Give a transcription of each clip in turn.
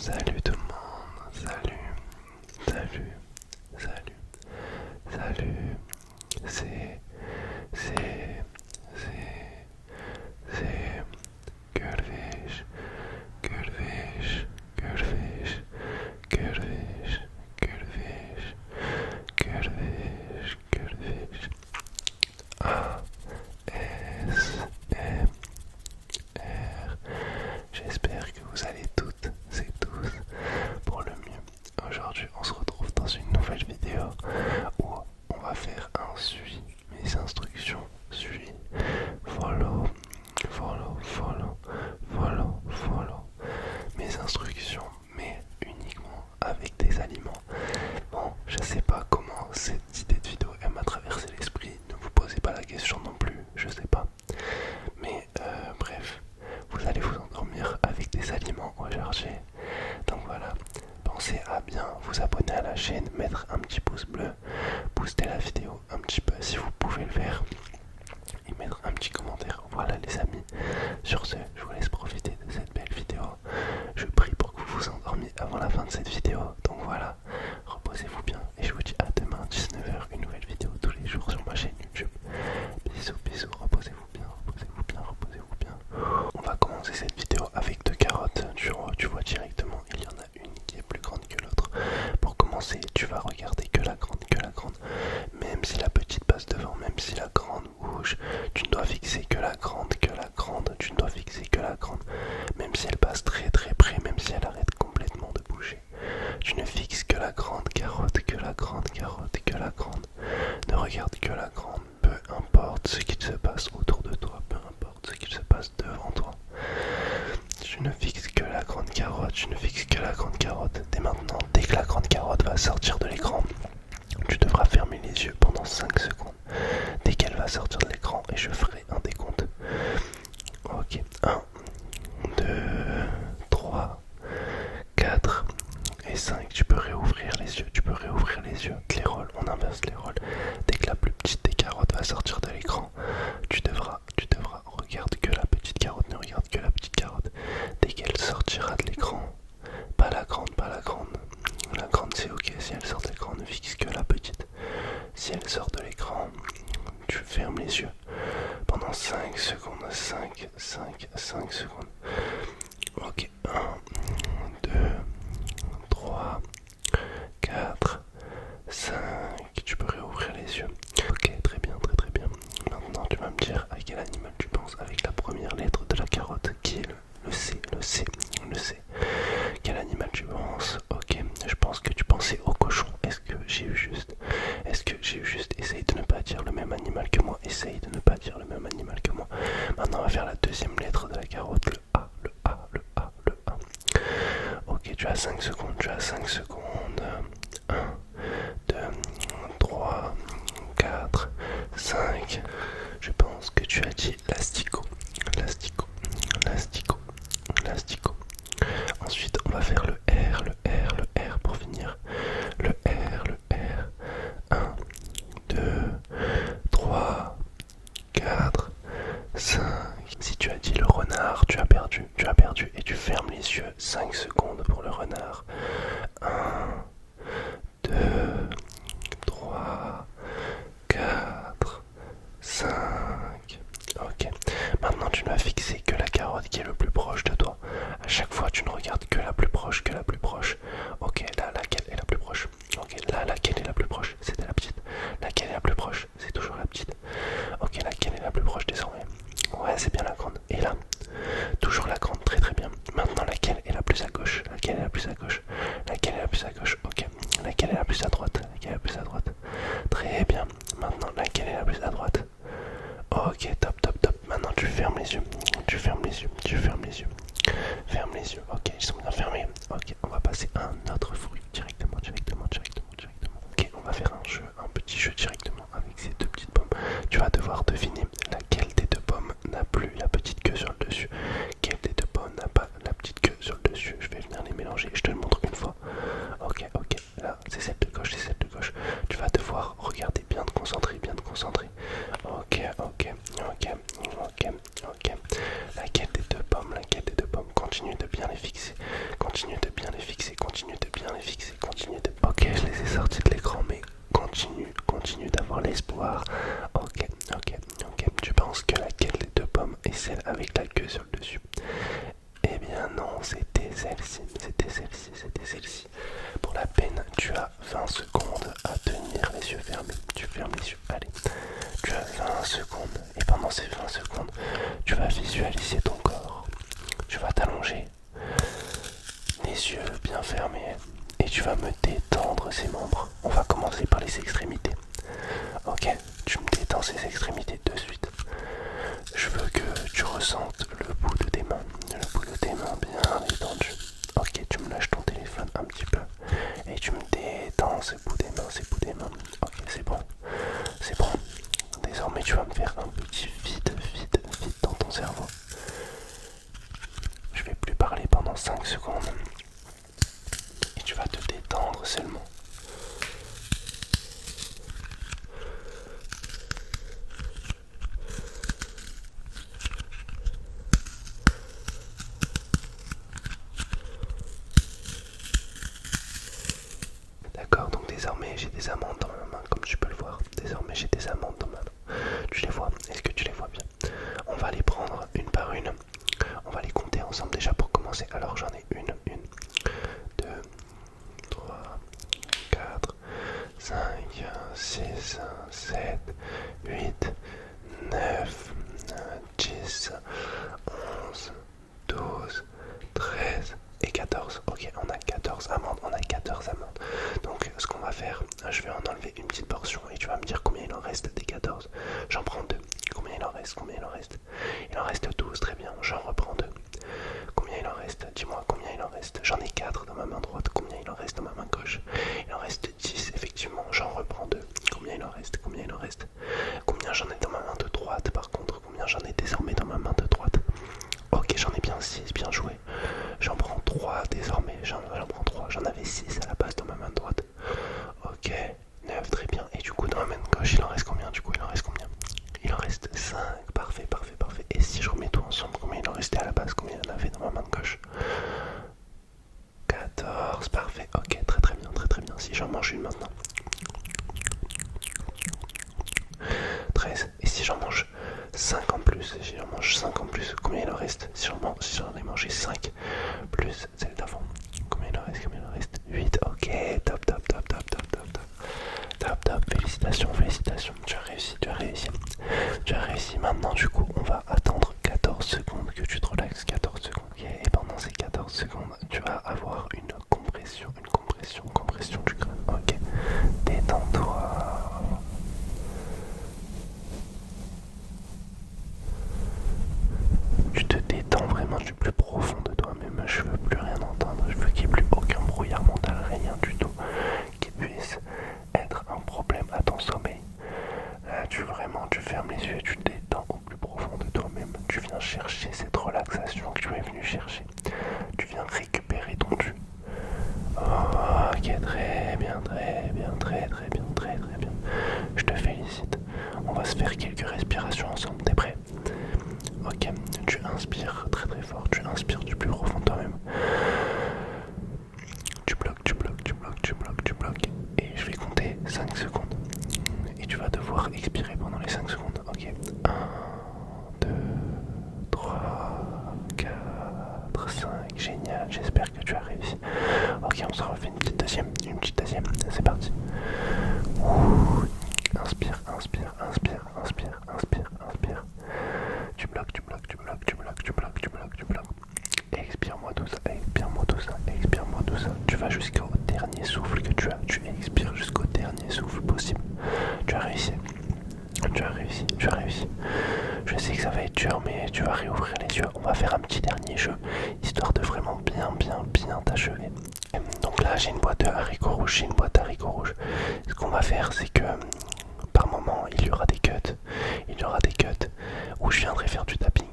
Salut tout le monde, salut, salut, salut, salut, c'est Gulfish, Gulfish, Gulfish, Gulfish, Gulfish, Gulfish, Gulfish, ASMR. J'espère que vous allez toutes et tous pour le mieux. Aujourd'hui, on se retrouve dans une nouvelle vidéo où on va faire un suivi, mes instructions, suivi, follow, follow, follow, follow, follow, mes instructions, mais uniquement avec des aliments. Bon, je sais pas comment cette idée de vidéo elle m'a traversé l'esprit, ne vous posez pas la question non plus, je sais pas. Mais bref, vous allez vous endormir avec des aliments rechargés. Donc voilà, pensez à bien vous abonner à la chaîne, mettre un petit pouce bleu, booster la vidéo un petit peu si vous pouvez le faire et mettre un petit commentaire. Voilà les amis, sur ce, je vous laisse profiter de cette belle vidéo. Je prie pour que vous vous endormiez avant la fin de cette vidéo. Donc voilà, reposez-vous bien et je vous dis à demain 19h, une nouvelle vidéo tous les jours sur ma chaîne YouTube. Bisous, bisous, reposez-vous bien, reposez-vous bien, reposez-vous bien. On va commencer cette vidéo avec deux carottes. Tu vois directement, il y en a une qui est plus grande que l'autre. Pour commencer, tu vas regarder que la grande, même si la petite passe devant, même si la grande bouge, tu ne dois fixer que la grande, tu ne dois fixer que la grande, même si elle passe très très près, même si elle arrête complètement de bouger. Tu ne fixes que la grande carotte, que la grande carotte, que la grande. Ne regarde que la grande, peu importe ce qu'il se passe autour de toi, peu importe ce qu'il se passe devant toi. Tu ne fixes que la grande carotte, tu ne fixes que la grande carotte. Dès maintenant, dès que la grande carotte va sortir de l'écran, tu devras fermer les yeux pendant 5 secondes. Dès qu'elle va sortir de l'écran, et je ferai un décompte. Ok, 1, 2, 3, 4 et 5. Tu peux réouvrir les yeux, tu peux réouvrir les yeux. Les rôles, on inverse les rôles. Dès que la plus petite des carottes va sortir de l'écran, tu devras, regarde que la petite carotte, ne regarde que la petite carotte. Dès qu'elle sortira de l'écran, pas la grande, pas la grande. La grande c'est ok, si elle sort de l'écran, ne fixe que la petite. Si elle sort de l'écran, tu fermes les yeux pendant 5 secondes, 5 secondes. Ok, 1, 2, 3, 4, 5. Tu peux réouvrir les yeux. Ok, très bien, très très bien. Maintenant, tu vas me dire à quel animal tu penses avec la première lettre de la carotte, qui est le C, le C, le C. Quel animal tu penses? Ok, je pense que tu pensais au cochon. Est-ce que j'ai eu juste? Est-ce que j'ai eu juste? Essaye de ne pas dire le même animal que moi. Essaye de ne pas dire le même animal que moi. Maintenant, on va faire la deuxième lettre de la carotte, le A, le A, le A, le A. Ok, tu as 5 secondes, tu as 5 secondes. 1, 2, 3, 4, 5. Je pense que tu as dit l'asticot, l'asticot, l'asticot, l'asticot. Ensuite, on va faire le R, le R, le R pour finir. Le R, le R. 1, 2, 3, 4, 5. Si tu as dit le renard, tu as perdu et tu fermes les yeux 5 secondes pour le renard. 1, 2, 3, 4, 5. Ok. Maintenant, tu ne vas fixer que la carotte qui est le plus proche de toi. À chaque fois, tu ne regardes que la plus proche, que la plus proche. Ok, là, laquelle est la plus proche? Ok, là, laquelle est la plus proche? C'était la petite. Laquelle est la plus proche? C'est toujours la petite. Ok, laquelle est la plus proche désormais? Ouais, c'est bien la grande. Et là, toujours la grande, très très bien. Maintenant, laquelle est la plus à gauche? Laquelle est la plus à gauche? Laquelle est la plus à gauche? Ok. Laquelle est la plus à droite? Laquelle est la plus à droite? Très bien. Maintenant, laquelle est la plus à droite? Ok, top, top, top. Maintenant, tu fermes les yeux. Tu fermes les yeux. Tu fermes les yeux. Ferme les yeux. Ok, ils sont bien fermés. Ok, on va passer à un autre fruit directement. Ok, on va faire un jeu, un petit jeu directement avec ces deux petites pommes. Tu vas devoir deviner laquelle des deux pommes n'a plus la petite queue sur le dessus. Quelle des deux pommes n'a pas la petite queue sur le dessus. Je vais venir les mélanger. Je te le montre une fois. Ok, ok. Là, c'est celle de gauche, c'est celle de gauche. Tu vas devoir regarder, bien te concentrer, bien te concentrer. Ok, ok, ok, ok, ok. Laquelle des deux pommes? Continue de bien les fixer. Continue de bien les les yeux bien fermés et tu vas me détendre ces membres. On va commencer par les extrémités. Ok, tu me détends ces extrémités de suite. Je veux que tu ressentes le bout de tes mains, bien détendu. Ok, tu me lâches ton téléphone un petit peu et tu me détends ces bouts des mains, Ok, c'est bon, c'est bon. Désormais, tu vas me faire un petit vide dans ton cerveau. Je vais plus parler pendant 5 secondes et tu vas te détendre seulement. D'accord, donc désormais j'ai des amandes dans ma main, comme tu peux le voir. Désormais j'ai des amandes dans ma main. Tu les vois? Est-ce que tu les vois bien? On va les prendre une par une. On va les compter ensemble déjà pour commencer. Alors j'en ai une, 2, 3, 4, 5, 6, 7, 8, 9, 10, 11, 12, 13 et 14. Ok, on a 14 amandes, Donc ce qu'on va faire, je vais en enlever une petite portion et tu vas me dire combien il en reste des 14. J'en prends 2. Combien il en reste? Il en reste 12, très bien. J'en reprends 2. Combien il en reste? Dis-moi combien il en reste. J'en ai 4 dans ma main droite. Combien il en reste dans ma main gauche? Il en reste 10, effectivement. J'en reprends 2. Combien il en reste? Combien j'en ai dans ma main de droite par contre? Combien j'en ai désormais dans ma main de droite? Ok, j'en ai bien 6, bien joué. J'en prends 3 désormais. J'en prends 3. J'en avais 6 à la base dans ma main droite. Ok, 9, très bien. Et du coup, dans ma main gauche, il en reste combien? Il en reste 5. Parfait. Et si je remets tout ensemble, combien il en restait à la base? Combien il en avait dans ma main de gauche? 14. Parfait. Ok, très bien. Si j'en mange une maintenant. 13. Et si j'en mange 5 en plus, combien il en reste? Si j'en ai mangé 5 plus celle d'avant, combien il en reste? 8. Ok, top. Félicitations. Tu as réussi. Maintenant, du coup, on va attendre 14 secondes que tu te relaxes. 14 secondes. Ok, et pendant ces 14 secondes, tu vas avoir une compression du crâne. Ok, détends-toi. Tu te détends vraiment du plus profond de toi-même. Je veux plus rien entendre. Je veux qu'il n'y ait plus aucun brouillard mental, rien du tout qui puisse être un problème à ton sommeil. Là, tu fermes les yeux et tu te détends au plus profond de toi-même. Tu viens chercher cette relaxation que tu es venu chercher. Tu viens récupérer ton dû. Ok, très bien. Je te félicite. On va se faire quelques respirations ensemble. T'es prêt? Ok, tu inspires très fort. Tu inspires du plus profond de toi-même. Tu bloques. Et je vais compter 5 secondes. Et tu vas devoir expirer pendant les 5 secondes. Ok. 1, 2, 3, 4, 5. Génial, j'espère que tu as réussi. Ok, on se refait une petite deuxième. C'est parti. Inspire. Tu bloques. Expire-moi tout ça. Tu vas jusqu'au dernier souffle que tu as. Tu expires jusqu'au dernier souffle possible. Tu as réussi. Je sais que ça va être dur, mais tu vas réouvrir les yeux. On va faire un petit dernier jeu, histoire de vraiment bien t'achever. Donc là, j'ai une boîte de haricots rouges. Ce qu'on va faire, c'est que par moment, il y aura des cuts où je viendrai faire du tapping.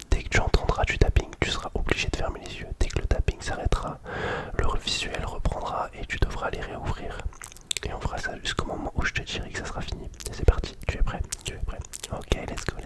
Dès que tu entendras du tapping, tu seras obligé de fermer les yeux. Dès que le tapping s'arrêtera, le visuel reprendra et tu devras les réouvrir. Et on fera ça jusqu'au moment où je te dirai que ça sera fini. C'est parti, tu es prêt? Ok, let's go.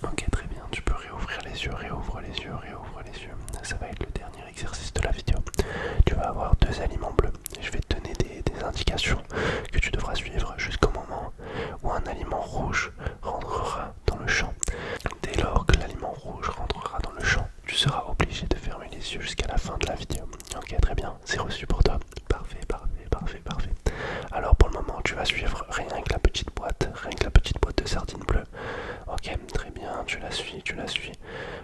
Ok, très bien, tu peux réouvrir les yeux, réouvre les yeux, réouvre les yeux. Ça va être le dernier exercice de la vidéo. Tu vas avoir deux aliments bleus. Je vais te donner des indications que tu devras suivre jusqu'au moment où un aliment rouge rentrera dans le champ. Dès lors que l'aliment rouge rentrera dans le champ, tu seras obligé de fermer les yeux jusqu'à la fin de la vidéo. Ok, très bien, c'est reçu pour toi. Parfait, parfait, parfait, parfait. Alors pour le moment, tu vas suivre rien que la petite boîte, de sardines bleues. Ok, très bien, tu la suis, tu la suis.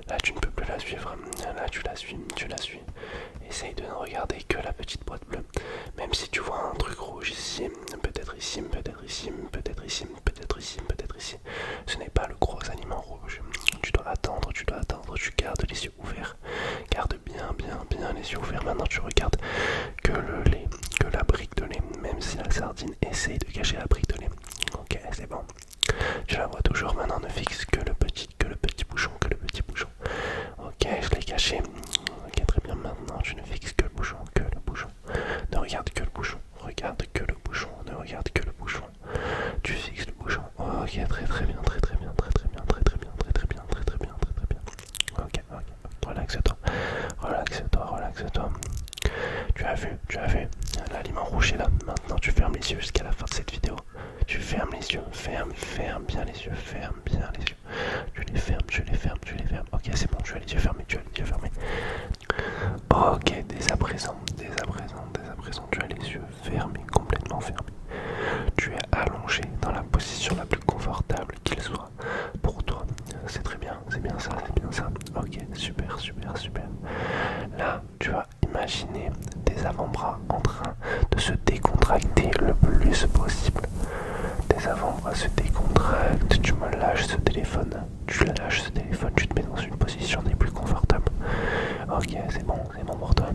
Là, tu ne peux plus la suivre. Là, tu la suis, tu la suis. Essaye de ne regarder que la petite boîte bleue. Même si tu vois un truc rouge ici, peut-être ici, peut-être ici, peut-être ici, peut-être ici, peut-être ici. Ce n'est pas le gros aliment rouge. Tu dois attendre, tu gardes les yeux ouverts. Garde bien, bien, bien les yeux ouverts. Maintenant, tu regardes que le lait, que la brique de lait. Même si la sardine essaye de cacher la brique de lait. Ok, c'est bon. Je la vois toujours. Maintenant, ne fixe que le petit bouchon, que le petit bouchon. Ok, je l'ai caché. Ok, très bien. Maintenant, tu ne fixes que le bouchon, que le bouchon. Ne regarde que le bouchon. Regarde que le bouchon. Ne regarde que le bouchon. Tu fixes le bouchon. Ok, très très bien, très très bien, très très bien, très très bien, très très bien, très très bien, très très bien. Ok, ok. Relaxe-toi. Relaxe-toi, relaxe-toi. Tu as vu. L'aliment rouge est là. Maintenant, tu fermes les yeux jusqu'à la fin de cette vidéo. Tu fermes les yeux, ferme bien les yeux, ferme bien les yeux. Tu les fermes, tu les fermes, tu les fermes. Ok, c'est bon, tu as les yeux fermés, tu as les yeux fermés. Ok, dès à présent, tu as les yeux fermés, complètement fermés. Tu es allongé dans la position la plus confortable qu'il soit pour toi. C'est très bien, c'est bien ça, c'est bien ça. Ok, super, super, super. Là, tu vas imaginer tes avant-bras en train de se décontracter le plus possible. Tes avant-bras se décontractent, tu me lâches ce téléphone. Tu lâches ce téléphone, tu te mets dans une position des plus confortables. Ok, c'est bon pour toi.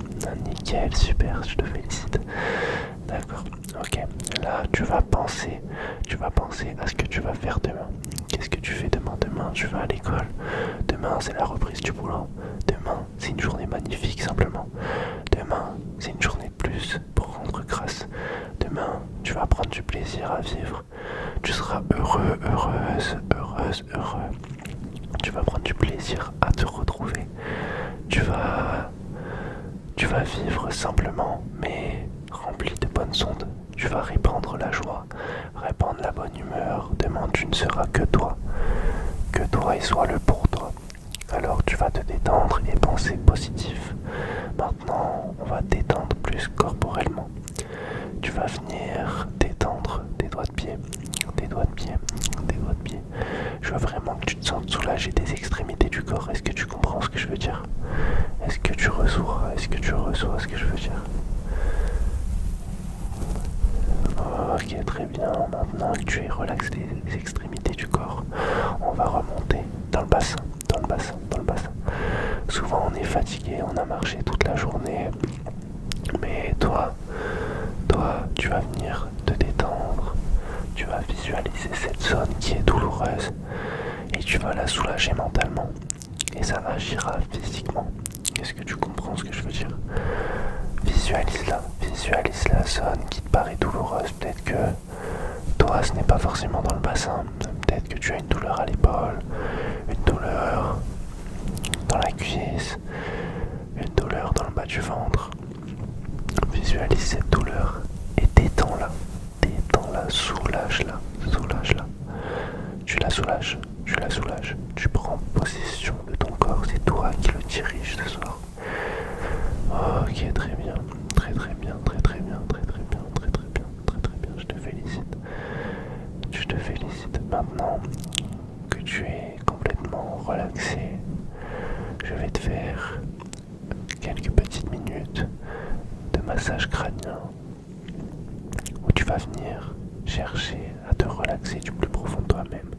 Nickel, super, je te félicite. D'accord, ok. Là, tu vas penser à ce que tu vas faire demain. Qu'est-ce que tu fais demain? Demain, tu vas à l'école. Demain, c'est la reprise du boulot. Demain, c'est une journée magnifique simplement. Demain, c'est une journée de plus pour rendre grâce. Demain, tu vas prendre du plaisir à vivre. Tu seras heureux, heureuse, heureuse, heureux. Tu vas prendre du plaisir à te retrouver. Tu vas vivre simplement, mais rempli de bonnes ondes. Tu vas répandre la joie, répandre la bonne humeur. Demain, tu ne seras que toi et sois le pour toi. Alors tu vas te détendre et penser positif. Maintenant, on va te détendre plus corporellement. Tu vas venir détendre tes doigts de pied, tes doigts de pied, tes doigts de pied. Je veux vraiment que tu te sentes soulagé des extrémités du corps. Est-ce que tu comprends ce que je veux dire? Est-ce que tu reçois ce que je veux dire? Ok, très bien. Maintenant que tu es relaxé des extrémités du corps, on va remonter dans le bassin, dans le bassin, dans le bassin. Souvent on est fatigué, on a marché toute la journée, mais toi, tu vas venir te détendre, tu vas visualiser cette zone qui est douloureuse et tu vas la soulager mentalement et ça agira physiquement. Est-ce que tu comprends ce que je veux dire? Visualise la zone qui te paraît douloureuse. Peut-être que toi, ce n'est pas forcément dans le bassin. Peut-être que tu as une douleur à l'épaule, une douleur dans la cuisse, une douleur dans le bas du ventre. Visualise cette douleur et détends-la. Détends-la, soulage-la, soulage-la. Tu la soulages, tu la soulages. Tu prends possession de ton corps. C'est toi qui le dirige ce soir. Ok, très bien, très très bien, très très bien, très très bien, très très bien, très très bien, je te félicite. Je te félicite. Maintenant que tu es complètement relaxé, je vais te faire quelques petites minutes de massage crânien où tu vas venir chercher à te relaxer du plus profond de toi-même.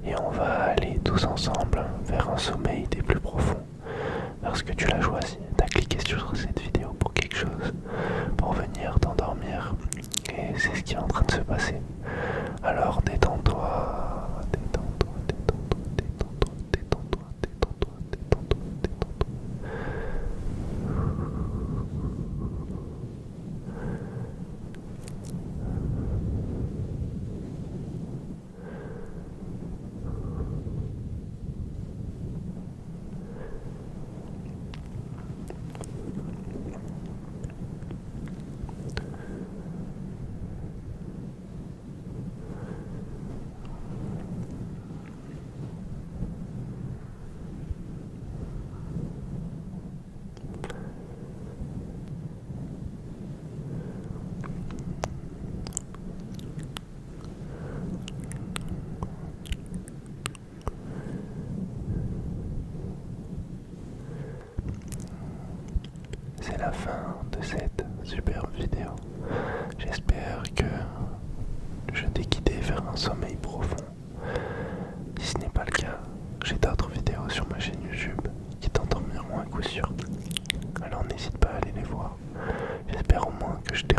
Et on va aller tous ensemble vers un sommeil des plus profonds. Parce que tu l'as choisi, tu as cliqué sur cette vidéo pour quelque chose, pour venir t'endormir. Et c'est ce qui est en train de se passer. Alors détends-toi, détends-toi, détends-toi, détends-toi, détends-toi, détends-toi, détends-toi, détends-toi. la fin de cette superbe vidéo. J'espère que je t'ai guidé vers un sommeil profond. Si ce n'est pas le cas, j'ai d'autres vidéos sur ma chaîne YouTube qui t'endormiront à coup sûr. Alors n'hésite pas à aller les voir. J'espère au moins que je t'ai